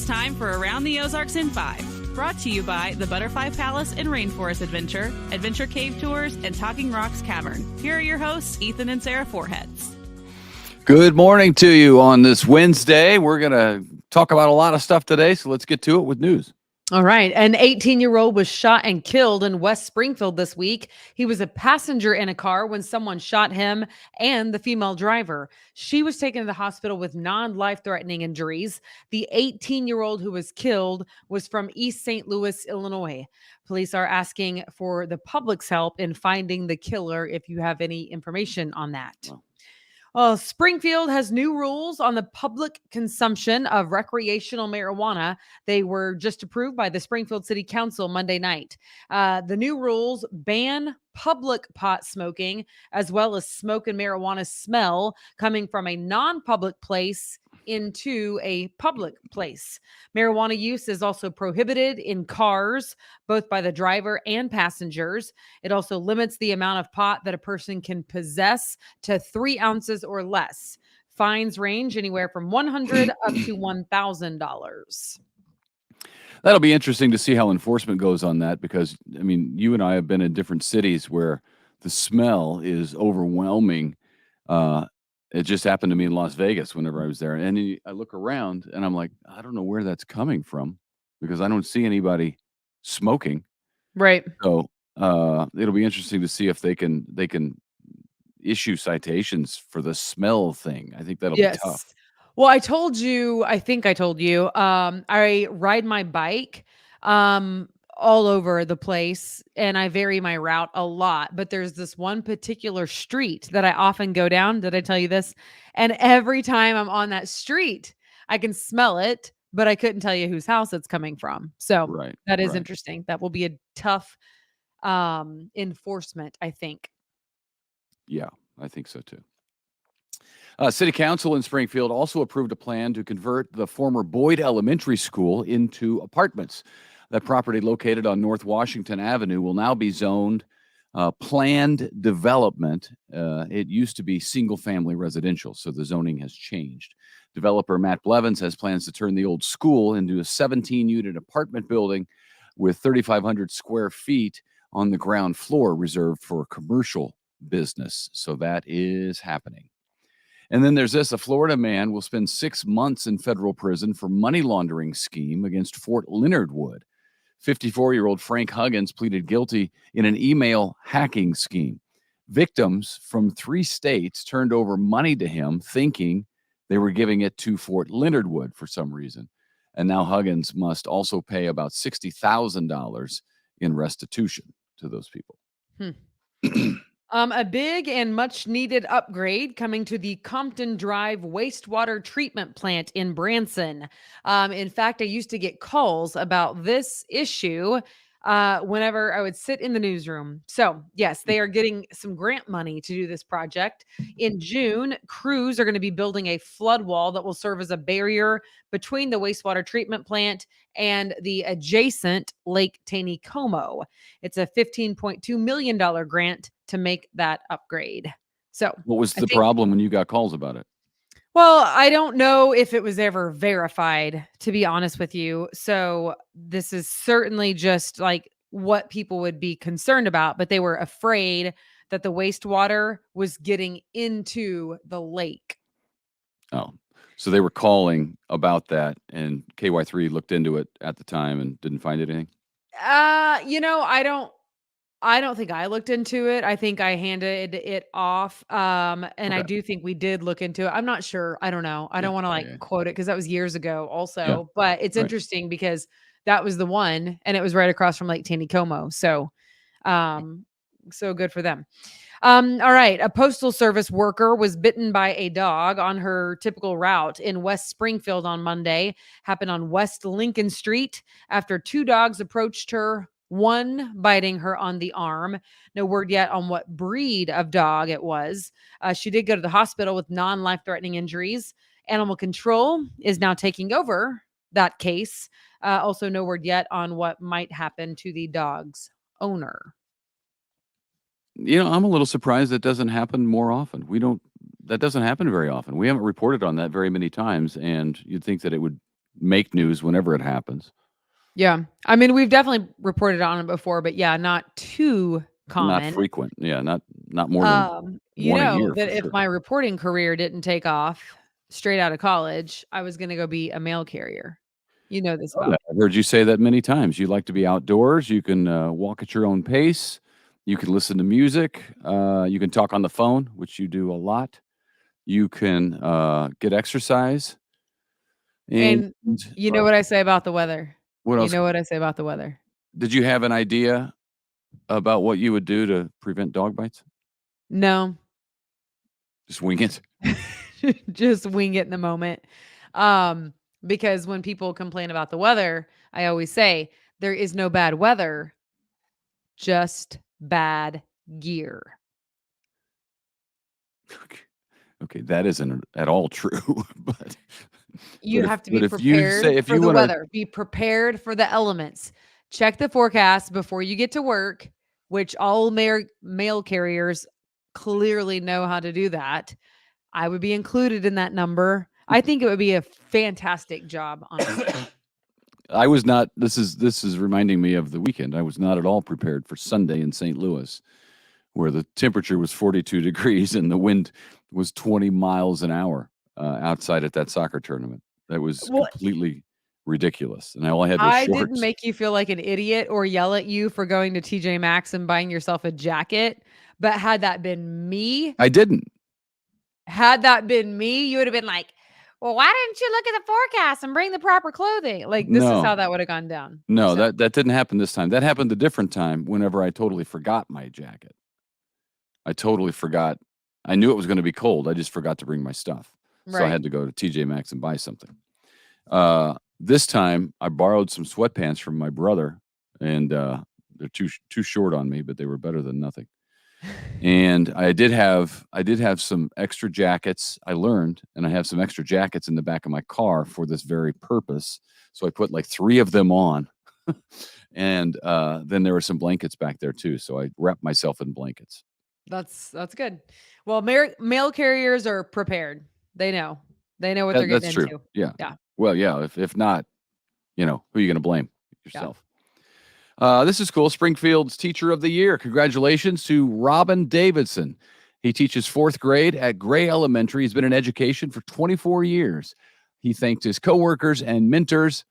time for Around the Ozarks in 5. Brought to you by the Butterfly Palace and Rainforest Adventure, Adventure Cave Tours, and Talking Rocks Cavern. Here are your hosts, Ethan and Sarah Foreheads. Good morning to you on this Wednesday. We're going to talk about a lot of stuff today, so let's get to it with news. All right. An 18-year-old was shot and killed in West Springfield this week. He was a passenger in a car when someone shot him and the female driver. She was taken to the hospital with non-life-threatening injuries. The 18-year-old who was killed was from East St. Louis, Illinois. Police are asking for the public's help in finding the killer if you have any information on that. Springfield has new rules on the public consumption of recreational marijuana. They were just approved by the Springfield City Council Monday night. The new rules ban public pot smoking, as well as smoke and marijuana smell coming from a non-public place into a public place. Marijuana use is also prohibited in cars, both by the driver and passengers. It also limits the amount of pot that a person can possess to 3 ounces or less. Fines range anywhere from $100 up to $1,000. That'll be interesting to see how enforcement goes on that, because, I mean, you and I have been in different cities where the smell is overwhelming. It just happened to me in Las Vegas whenever I was there. And I look around and I'm like, I don't know where that's coming from because I don't see anybody smoking. Right. So it'll be interesting to see if they can issue citations for the smell thing. I think that'll be tough. Well, I think I told you, I ride my bike all over the place and I vary my route a lot, but there's this one particular street that I often go down. Did I tell you this? And every time I'm on that street, I can smell it, but I couldn't tell you whose house it's coming from. So that is interesting. That will be a tough enforcement, I think. Yeah, I think so too. City Council in Springfield also approved a plan to convert the former Boyd Elementary School into apartments. That property located on North Washington Avenue will now be zoned planned development. It used to be single-family residential, so the zoning has changed. Developer Matt Blevins has plans to turn the old school into a 17-unit apartment building with 3,500 square feet on the ground floor reserved for commercial business. So that is happening. And then there's this: a Florida man will spend 6 months in federal prison for money laundering scheme against Fort Leonard Wood. 54-year-old Frank Huggins pleaded guilty in an email hacking scheme. Victims from 3 states turned over money to him thinking they were giving it to Fort Leonard Wood for some reason. And now Huggins must also pay about $60,000 in restitution to those people. A big and much needed upgrade coming to the Compton Drive wastewater treatment plant in Branson. In fact, I used to get calls about this issue whenever I would sit in the newsroom. So yes, they are getting some grant money to do this project. In June, crews are going to be building a flood wall that will serve as a barrier between the wastewater treatment plant and the adjacent Lake Taneycomo. It's a $15.2 million grant to make that upgrade. So what was the problem when you got calls about it? Well, I don't know if it was ever verified, to be honest with you. So this is certainly just like what people would be concerned about, but they were afraid that the wastewater was getting into the lake. Oh, so they were calling about that, and KY3 looked into it at the time and didn't find anything? I don't think I looked into it. I think I handed it off. And I do think we did look into it. I'm not sure. I don't know. I don't want to quote it because that was years ago also. But it's interesting because that was the one and it was right across from Lake Taneycomo. So so good for them. All right. A postal service worker was bitten by a dog on her typical route in West Springfield on Monday. Happened on West Lincoln Street after 2 dogs approached her, one biting her on the arm. No word yet on what breed of dog it was. She did go to the hospital with non-life-threatening injuries. Animal control is now taking over that case. Also, no word yet on what might happen to the dog's owner. I'm a little surprised that doesn't happen more often. That doesn't happen very often. We haven't reported on that very many times, and you'd think that it would make news whenever it happens. Yeah. I mean, we've definitely reported on it before, but yeah, not too Not common. frequent. Yeah, not more than You one a know year that for if sure. my reporting career didn't take off straight out of college, I was going to go be a mail carrier. You know this Oh, about that. I've heard you say that many times. You like to be outdoors. You can walk at your own pace. You can listen to music. You can talk on the phone, which you do a lot. You can get exercise. And And you know what I say about the weather? what You else? know what I say about the weather? Did you have an idea about what you would do to prevent dog bites? No. Just wing it. Just wing it in the moment. Um, because when people complain about the weather, I always say there is no bad weather, just bad gear. Okay, okay, that isn't at all true. but You have to be if you prepared say if for you the want to, weather. Be prepared for the elements. Check the forecast before you get to work, which all mail carriers clearly know how to do that. I would be included in that number. I think it would be a fantastic job, honestly. I was not. This is reminding me of the weekend. I was not at all prepared for Sunday in St. Louis, where the temperature was 42 degrees and the wind was 20 miles an hour outside at that soccer tournament. That was Well, completely ridiculous, and all I had was I didn't shorts. make you feel like an idiot or yell at you for going to TJ Maxx and buying yourself a jacket, but I didn't. had that been me, you would have been like, "Well, why didn't you look at the forecast and bring the proper clothing?" Like, this is No, how that would have gone down. no, So, that didn't happen this time. That happened a different time. Whenever I totally forgot my jacket, I totally forgot. I knew it was going to be cold. I just forgot to bring my stuff, so I right. had to go to TJ Maxx and buy something. This time I borrowed some sweatpants from my brother, and they're too short on me, but they were better than nothing. And I did have some extra jackets. I learned, and I have some extra jackets in the back of my car for this very purpose. So I put like 3 of them on, and then there were some blankets back there too. So I wrapped myself in blankets. That's good. Well, mail carriers are prepared. They know. They know what they're That's getting true. into. Yeah. Yeah. Well, yeah. If not, who are you going to blame? Yeah. Yourself. This is cool. Springfield's Teacher of the Year. Congratulations to Robin Davidson. He teaches 4th grade at Gray Elementary. He's been in education for 24 years. He thanked his coworkers and mentors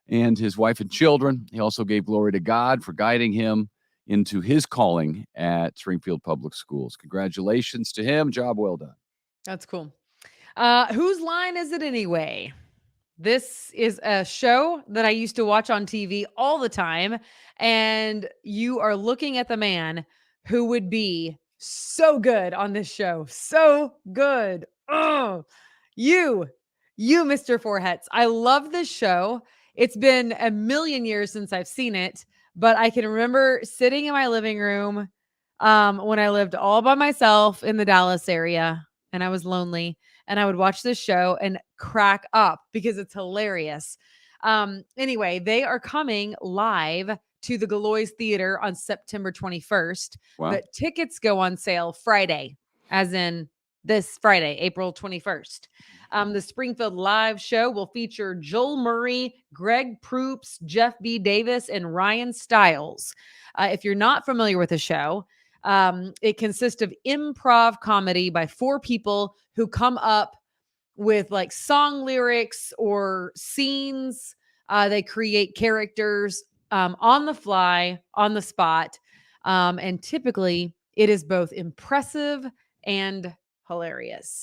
and his wife and children. He also gave glory to God for guiding him into his calling at Springfield Public Schools. Congratulations to him. Job well done. That's cool. Whose line is it anyway? This is a show that I used to watch on TV all the time. And you are looking at the man who would be so good on this show. So good. Oh, you, Mr. Forhets. I love this show. It's been a million years since I've seen it, but I can remember sitting in my living room when I lived all by myself in the Dallas area and I was lonely and I would watch this show and crack up because it's hilarious. Anyway, they are coming live to the Galois Theater on September 21st, Wow. but tickets go on sale Friday, as in this Friday, April 21st. The Springfield Live show will feature Joel Murray, Greg Proops, Jeff B. Davis, and Ryan Stiles. If you're not familiar with the show, it consists of improv comedy by 4 people who come up with like song lyrics or scenes. They create characters on the fly, on the spot. And typically it is both impressive and hilarious.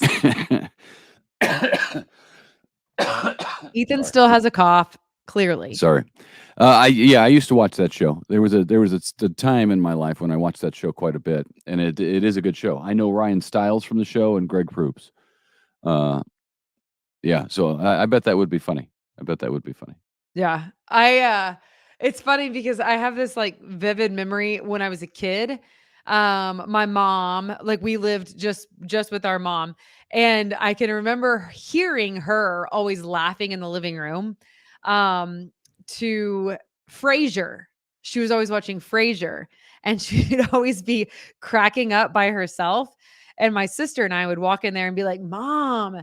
Ethan still has a cough, clearly. Sorry. I used to watch that show. There was a time in my life when I watched that show quite a bit, and it is a good show. I know Ryan Stiles from the show and Greg Proops. Yeah, so I bet that would be funny. I bet that would be funny. Yeah. It's funny because I have this like vivid memory when I was a kid. My mom, like we lived just with our mom, and I can remember hearing her always laughing in the living room to Frasier. She was always watching Frasier and she'd always be cracking up by herself. And my sister and I would walk in there and be like, "Mom,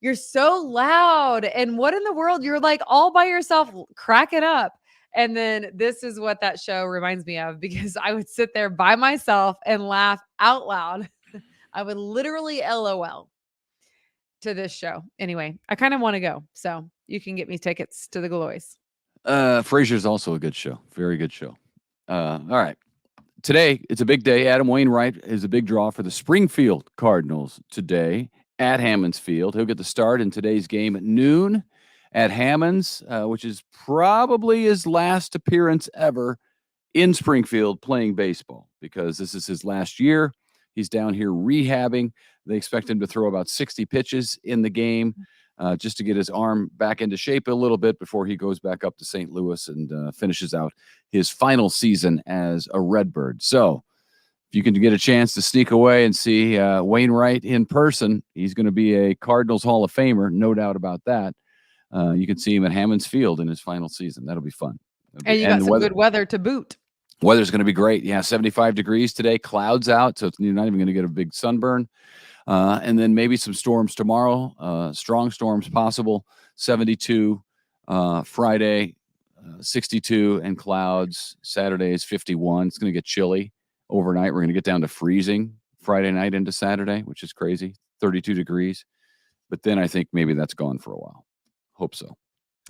You're so loud. And what in the world? You're like all by yourself, crack it up. And then this is what that show reminds me of, because I would sit there by myself and laugh out loud. I would literally LOL to this show. Anyway, I kind of want to go. So you can get me tickets to the Galois. Frasier's also a good show. Very good show. All right. Today, it's a big day. Adam Wainwright is a big draw for the Springfield Cardinals today at Hammons Field. He'll get the start in today's game at noon at Hammons, which is probably his last appearance ever in Springfield playing baseball, because this is his last year. He's down here rehabbing. They expect him to throw about 60 pitches in the game just to get his arm back into shape a little bit before he goes back up to St. Louis and finishes out his final season as a Redbird. So if you can get a chance to sneak away and see Wainwright in person, he's going to be a Cardinals Hall of Famer, no doubt about that. You can see him at Hammons Field in his final season. That'll be fun. And you got some good weather to boot. Weather's going to be great. Yeah, 75 degrees today, clouds out, so you're not even going to get a big sunburn. And then maybe some storms tomorrow, strong storms possible, 72 Friday, 62 and clouds. Saturday is 51. It's going to get chilly overnight. We're going to get down to freezing Friday night into Saturday, which is crazy, 32 degrees. But then I think maybe that's gone for a while. Hope so.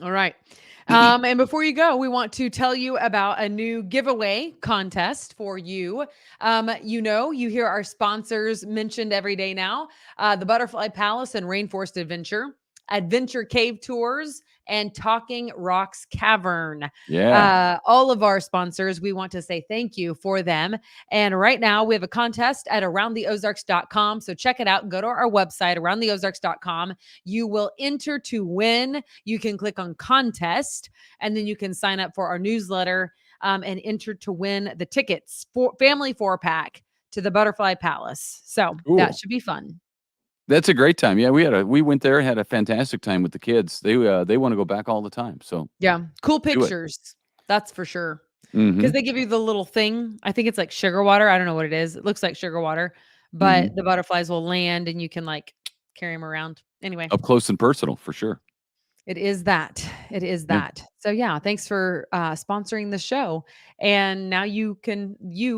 All right. And before you go, we want to tell you about a new giveaway contest for you. You hear our sponsors mentioned every day now, the Butterfly Palace and Rainforest Adventure Cave Tours, and Talking Rocks Cavern. Yeah. All of our sponsors, we want to say thank you for them. And right now we have a contest at aroundtheozarks.com. So check it out. Go to our website, aroundtheozarks.com. You will enter to win. You can click on contest, and then you can sign up for our newsletter and enter to win the tickets for family 4-pack to the Butterfly Palace. So that should be fun. That's a great time. Yeah, we went there, had a fantastic time with the kids. They want to go back all the time. So yeah, cool pictures. That's for sure. Because they give you the little thing. I think it's like sugar water. I don't know what it is. It looks like sugar water, but the butterflies will land and you can like carry them around. Anyway, up close and personal for sure. It is that. So yeah, thanks for sponsoring the show. And now you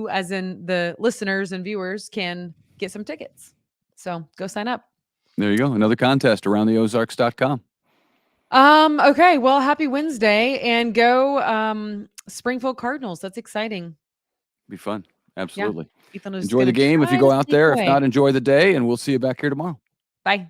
as in the listeners and viewers can get some tickets. So go sign up. There you go. Another contest, aroundtheozarks.com. Okay. Well, happy Wednesday, and go Springfield Cardinals. That's exciting. Be fun. Absolutely. Yeah. Enjoy the game if you go out there. If not, enjoy the day, and we'll see you back here tomorrow. Bye.